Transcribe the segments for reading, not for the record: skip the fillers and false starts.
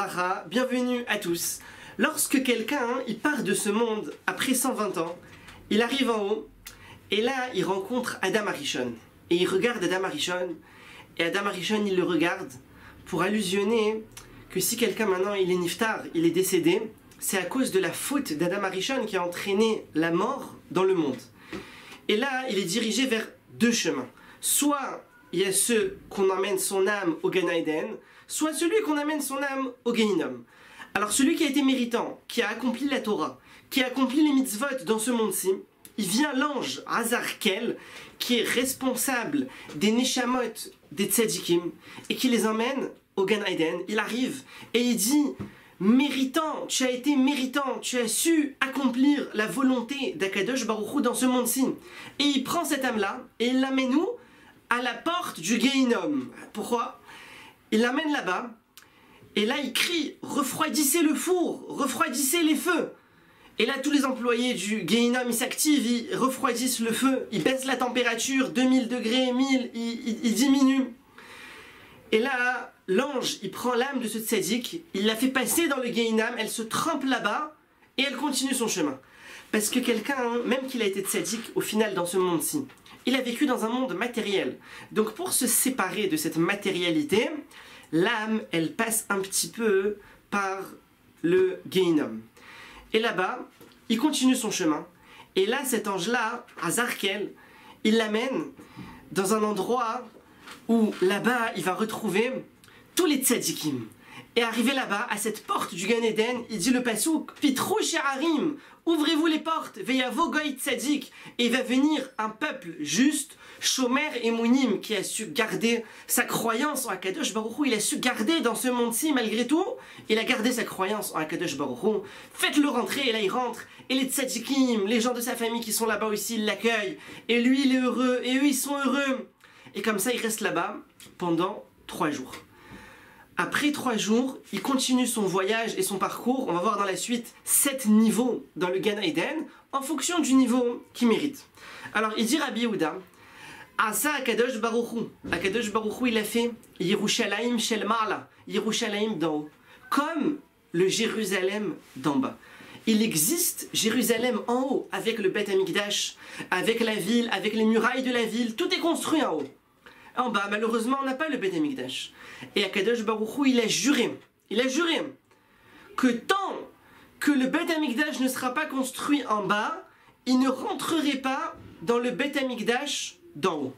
Bracha, bienvenue à tous. Lorsque quelqu'un il part de ce monde après 120 ans, il arrive en haut et là il rencontre Adam Arishon. Et il regarde Adam Arishon et Adam Arishon il le regarde pour allusionner que si quelqu'un maintenant il est niftar, il est décédé, c'est à cause de la faute d'Adam Arishon qui a entraîné la mort dans le monde. Et là il est dirigé vers deux chemins. Soit il y a ceux qu'on emmène son âme au Gan Eden, soit celui qu'on amène son âme au Gehinnom. Alors celui qui a été méritant, qui a accompli la Torah, qui a accompli les mitzvot dans ce monde-ci, il vient l'ange Azarkel, qui est responsable des neshamot des tzadikim, et qui les emmène au Gan Eden. Il arrive et il dit « Méritant, tu as été méritant, tu as su accomplir la volonté d'Akadosh Baruch Hu dans ce monde-ci. » Et il prend cette âme-là et il l'amène où? À la porte du Gehinnom. Pourquoi? Il l'amène là-bas, et là il crie « Refroidissez le four, refroidissez les feux !» Et là tous les employés du Gehinnom, ils s'activent, ils refroidissent le feu, ils baissent la température, 2000 degrés, 1000, ils diminuent. Et là, l'ange, il prend l'âme de ce tzaddik, il la fait passer dans le Gehinnom, elle se trempe là-bas, et elle continue son chemin. Parce que quelqu'un, même qu'il a été tzaddik, au final dans ce monde-ci, il a vécu dans un monde matériel. Donc pour se séparer de cette matérialité, l'âme, elle passe un petit peu par le Gehinnom. Et là-bas, il continue son chemin. Et là, cet ange-là, Azarkel, il l'amène dans un endroit où là-bas, il va retrouver tous les tzadikim. Et arrivé là-bas, à cette porte du Gan Eden, il dit le pasouk, Pitrou Sherarim, ouvrez-vous les portes, Veyavo Goy Tzadik, et il va venir un peuple juste, Shomer et Mounim, qui a su garder sa croyance en Akadosh Baruch Hu. Il a su garder dans ce monde-ci, malgré tout, il a gardé sa croyance en Akadosh Baruch Hu. Faites-le rentrer, et là il rentre, et les tzadikim, les gens de sa famille qui sont là-bas aussi, ils l'accueillent, et lui il est heureux, et eux ils sont heureux. Et comme ça, il reste là-bas pendant 3 jours. Après 3 jours, il continue son voyage et son parcours. On va voir dans la suite 7 niveaux dans le Gan Eden en fonction du niveau qu'il mérite. Alors il dit Rabbi Yehuda, Asa Akadosh Baruch Hu. Akadosh Baruch Hu, il a fait Yerushalayim Shel Ma'ala, Yerushalayim d'en haut, comme le Jérusalem d'en bas. Il existe Jérusalem en haut, avec le Beth Amikdash, avec la ville, avec les murailles de la ville, tout est construit en haut. En bas, malheureusement, on n'a pas le Beth Amikdash. Et Akadosh Baruch Hu, il a juré que tant que le Beth Amikdash ne sera pas construit en bas, il ne rentrerait pas dans le Beth Amikdash d'en haut.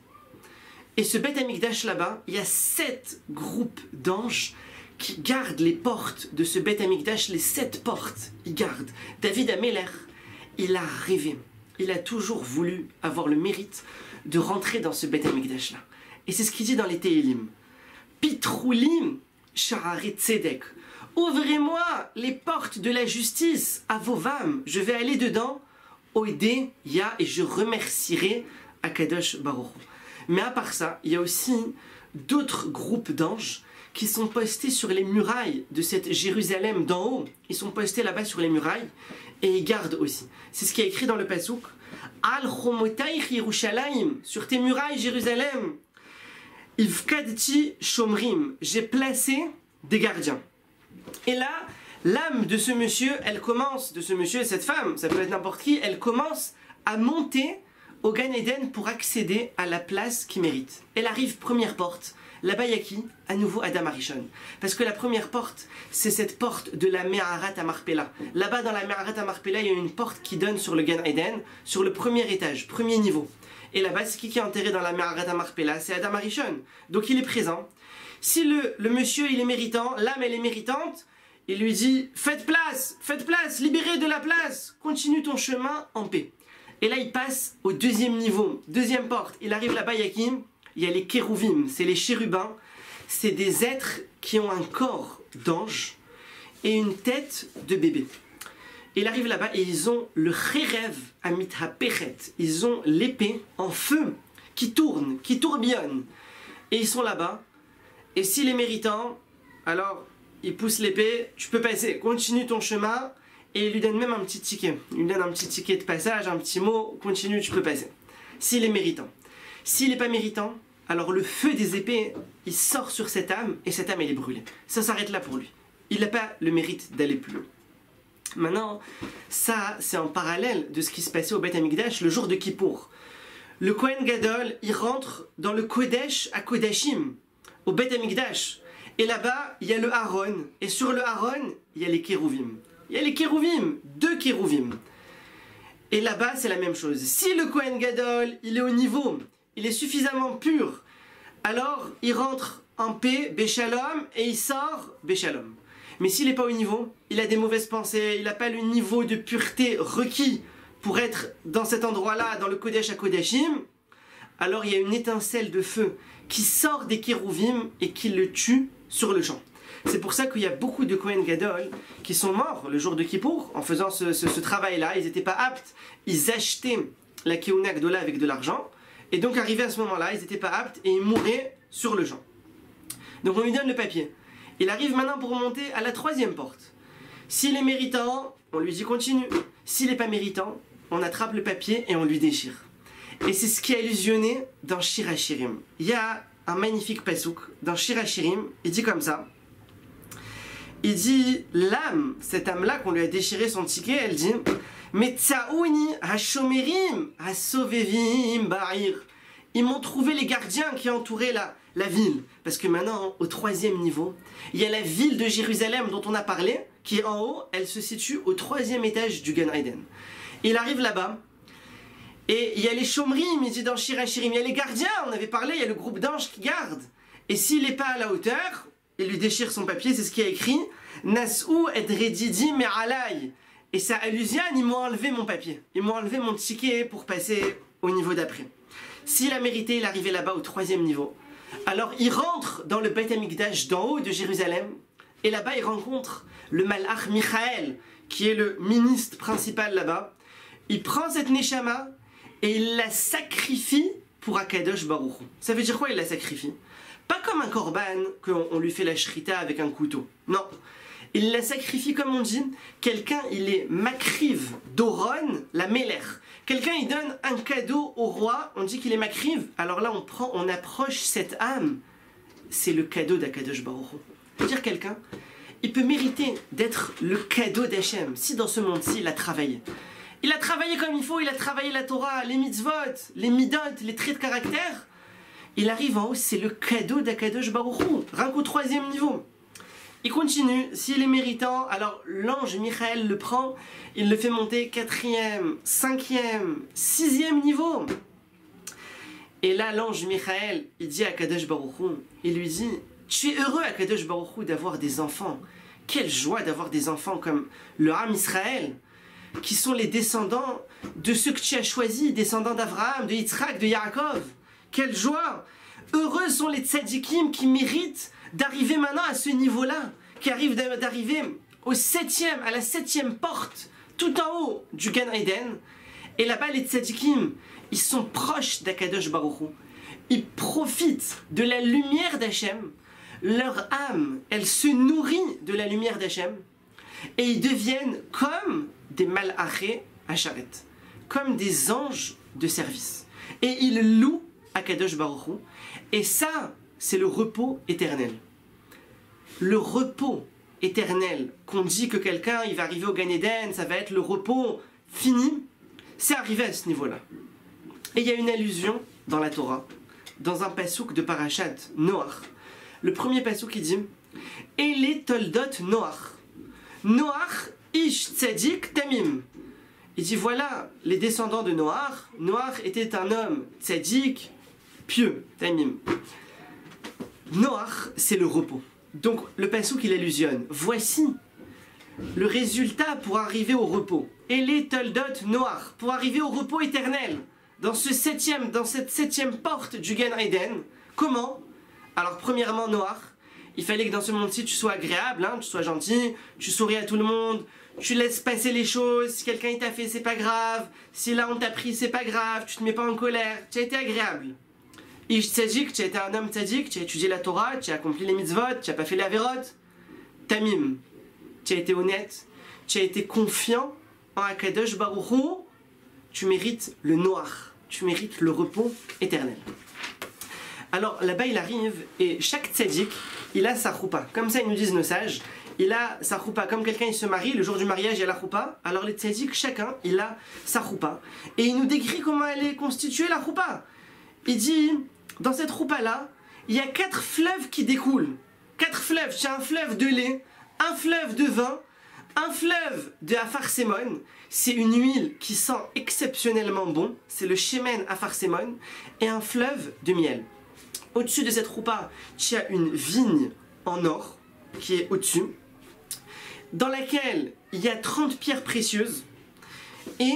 Et ce Beth Amikdash là-bas, il y a 7 groupes d'anges qui gardent les portes de ce Beth Amikdash, les 7 portes, ils gardent. David Ameler, il a rêvé, il a toujours voulu avoir le mérite de rentrer dans ce Beth Amikdash là. Et c'est ce qu'il dit dans les Tehilim. Pitroulim Sha'aret Tzedek. Ouvrez-moi les portes de la justice à vos vam. Je vais aller dedans. Oïdé Ya, et je remercierai Akadosh Baruch Hu. Mais à part ça, il y a aussi d'autres groupes d'anges qui sont postés sur les murailles de cette Jérusalem d'en haut. Ils sont postés là-bas sur les murailles et ils gardent aussi. C'est ce qui est écrit dans le pasouk. Al Chomotaych Yerushalayim, sur tes murailles Jérusalem. Ivkadti Shomrim, j'ai placé des gardiens. Et là, l'âme de ce monsieur, elle commence, de ce monsieur et cette femme, ça peut être n'importe qui, elle commence à monter au Gan Eden pour accéder à la place qu'il mérite. Elle arrive première porte. Là-bas, il y a qui? À nouveau Adam Arishon. Parce que la première porte, c'est cette porte de la Me'arat Amarpela. Là-bas, dans la Me'arat Amarpela, il y a une porte qui donne sur le Gan Eden, sur le premier étage, premier niveau. Et là-bas, c'est qui est enterré dans la Me'arat Amarpela? C'est Adam Arishon. Donc il est présent. Si le monsieur, il est méritant, l'âme, elle est méritante, il lui dit « Faites place, libérez de la place, continue ton chemin en paix. » Et là, il passe au deuxième niveau, deuxième porte. Il arrive là-bas, Yakim. Il y a les kérouvim, c'est les chérubins. C'est des êtres qui ont un corps d'ange et une tête de bébé. Il arrive là-bas et ils ont le cherev amit hapechet. Ils ont l'épée en feu qui tourne, qui tourbillonne. Et ils sont là-bas. Et s'il est méritant, alors il pousse l'épée, tu peux passer, continue ton chemin. Et il lui donne même un petit ticket. Il lui donne un petit ticket de passage, un petit mot, continue, tu peux passer. S'il est méritant. S'il n'est pas méritant, alors le feu des épées, il sort sur cette âme et cette âme, elle est brûlée. Ça s'arrête là pour lui. il n'a pas le mérite d'aller plus loin. Maintenant, ça, c'est en parallèle de ce qui se passait au Beth Amikdash le jour de Kippour. Le Kohen Gadol, il rentre dans le Kodesh à Kodashim, au Beth Amikdash. Et là-bas, il y a le Aaron. Et sur le Aaron, il y a les Kérouvim. Il y a les Kérouvim, 2 Kérouvim. Et là-bas, c'est la même chose. Si le Kohen Gadol, il est au niveau, il est suffisamment pur, alors il rentre en paix, Béchalom, et il sort, Béchalom. Mais s'il n'est pas au niveau, il a des mauvaises pensées, il n'a pas le niveau de pureté requis pour être dans cet endroit-là, dans le Kodesh à Kodashim, alors il y a une étincelle de feu qui sort des Kérouvim et qui le tue sur le champ. C'est pour ça qu'il y a beaucoup de Kohen Gadol qui sont morts le jour de Kippour en faisant ce travail-là. Ils n'étaient pas aptes, ils achetaient la Keuna Gdola avec de l'argent, et donc arrivé à ce moment-là, ils n'étaient pas aptes et ils mouraient sur le champ. Donc on lui donne le papier. Il arrive maintenant pour monter à la 3e porte. S'il est méritant, on lui dit continue. S'il n'est pas méritant, on attrape le papier et on lui déchire. Et c'est ce qui est allusionné dans Shir HaShirim. Il y a un magnifique pasouk dans Shir HaShirim, il dit comme ça. Il dit, l'âme, cette âme-là qu'on lui a déchiré son ticket, elle dit Metzaouni hashomerim hasovevim ba'ir. Ils m'ont trouvé les gardiens qui entouraient la ville. Parce que maintenant, au 3e niveau, il y a la ville de Jérusalem dont on a parlé, qui est en haut, elle se situe au 3e étage du Gan Eden. Il arrive là-bas, et il y a les Shomrim, il dit dans Shir HaShirim, il y a les gardiens, on avait parlé, il y a le groupe d'anges qui gardent. Et s'il n'est pas à la hauteur, il lui déchire son papier, c'est ce qui est écrit Nas'u et redidi me'alai. Et ça allusionne, ils m'ont enlevé mon papier. Ils m'ont enlevé mon ticket pour passer au niveau d'après. S'il a mérité, il arrivait là-bas au 3e niveau. Alors il rentre dans le Beth Amikdash d'en haut de Jérusalem. Et là-bas, il rencontre le Malach Michael, qui est le ministre principal là-bas. Il prend cette Neshama et il la sacrifie pour Akadosh Baruch Hu. Ça veut dire quoi, il la sacrifie? Pas comme un korban, qu'on lui fait la shrita avec un couteau. Non. Il la sacrifie comme on dit. Quelqu'un, il est makriv d'Oron, la Meler. Quelqu'un, il donne un cadeau au roi, on dit qu'il est makriv. Alors là, on approche cette âme. C'est le cadeau d'Akadosh Baruch Hu. C'est-à-dire quelqu'un, il peut mériter d'être le cadeau d'Hachem, si dans ce monde-ci, il a travaillé. Il a travaillé comme il faut, il a travaillé la Torah, les mitzvot, les midot, les traits de caractère. Il arrive en haut, c'est le cadeau d'Akadosh Baruch Hu, rien qu'au 3e niveau. Il continue, s'il est méritant, alors l'ange Michael le prend, il le fait monter 4e, 5e, 6e niveau. Et là, l'ange Michael, il dit à Akadosh Baruch Hu, il lui dit, tu es heureux, Akadosh Baruch Hu, d'avoir des enfants. Quelle joie d'avoir des enfants comme le Ham Israël, qui sont les descendants de ceux que tu as choisis, descendants d'Abraham, de Yitzhak, de Yaakov. Quelle joie! Heureux sont les tzadikim qui méritent d'arriver maintenant à ce niveau-là, qui arrivent d'arriver à la 7e porte, tout en haut du Gan Eden. Et là-bas, les tzadikim, ils sont proches d'Akadosh Baruch Hu. Ils profitent de la lumière d'Hachem. Leur âme, elle se nourrit de la lumière d'Hachem. Et ils deviennent comme des malachés Hacharet, comme des anges de service. Et ils louent Akadosh Baruch Hu. Et ça, c'est le repos éternel. Le repos éternel, qu'on dit que quelqu'un, il va arriver au Gan Eden, ça va être le repos fini, c'est arrivé à ce niveau-là. Et il y a une allusion dans la Torah, dans un pasouk de Parashat Noach. Le premier pasouk, il dit « Ele toldot Noach ». Noach ish tzadik tamim. Il dit voilà les descendants de Noach. Noach était un homme tzadik, pieux, tamim. Noach, c'est le repos. Donc le passouk il allusionne. Voici le résultat pour arriver au repos. Ele toldot Noach, pour arriver au repos éternel. Dans cette 7e porte du Gan Eden. Comment? Alors premièrement Noach, il fallait que dans ce monde-ci, tu sois agréable, hein, tu sois gentil, tu souris à tout le monde, tu laisses passer les choses, si quelqu'un t'a fait, c'est pas grave, si là on t'a pris, c'est pas grave, tu te mets pas en colère, tu as été agréable. Ish tzadik, tu as été un homme tzadik, tu as étudié la Torah, tu as accompli les mitzvot, tu as pas fait les averot. Tamim, tu as été honnête, tu as été confiant en Akadosh Baruch Hu, tu mérites le noir, tu mérites le repos éternel. Alors là-bas il arrive et chaque tzaddik il a sa choupa. Comme ça ils nous disent nos sages, il a sa choupa. Comme quelqu'un il se marie, le jour du mariage il y a la choupa. Alors les tzaddik, chacun il a sa choupa. Et il nous décrit comment elle est constituée la choupa. Il dit, dans cette choupa là, il y a 4 fleuves qui découlent. 4 fleuves, c'est un fleuve de lait, un fleuve de vin, un fleuve de afarsémon. C'est une huile qui sent exceptionnellement bon, c'est le shemen afarsémon, et un fleuve de miel. Au-dessus de cette choupa, il y a une vigne en or qui est au-dessus, dans laquelle il y a 30 pierres précieuses, et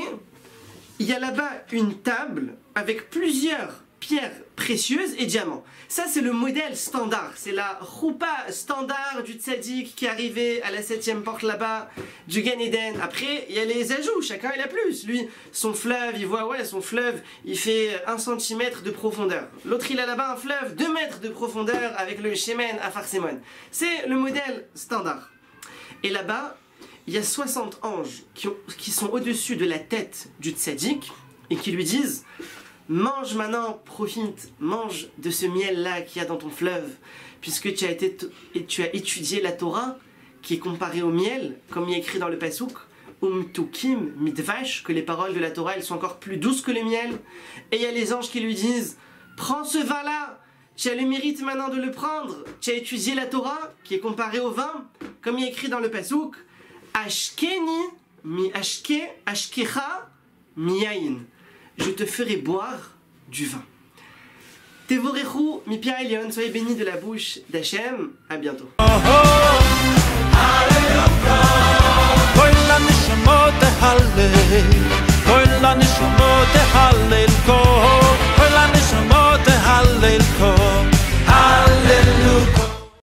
il y a là-bas une table avec plusieurs pierres précieuses et diamants. Ça c'est le modèle standard, c'est la choupa standard du tzaddik qui est arrivé à la 7e porte là-bas du Gan Eden. Après il y a les ajouts, chacun il a plus. Lui son fleuve, il voit ouais son fleuve il fait 1 cm de profondeur. L'autre il a là-bas un fleuve 2 mètres de profondeur avec le shemen afarsémon. C'est le modèle standard. Et là-bas il y a 60 anges qui sont au-dessus de la tête du tzaddik et qui lui disent: mange maintenant, profite, mange de ce miel-là qu'il y a dans ton fleuve, puisque tu as étudié la Torah, qui est comparée au miel, comme il est écrit dans le Pasuk, Umtukim mitvash, que les paroles de la Torah elles sont encore plus douces que le miel. Et il y a les anges qui lui disent: prends ce vin-là, tu as le mérite maintenant de le prendre, tu as étudié la Torah, qui est comparée au vin, comme il est écrit dans le Pasuk, Ashkeni mi ashke, ashkecha mi yain. Je te ferai boire du vin. Tevorechu mi Pia Elion, soyez bénis de la bouche d'Hachem. À bientôt. Koil la nishmot halle,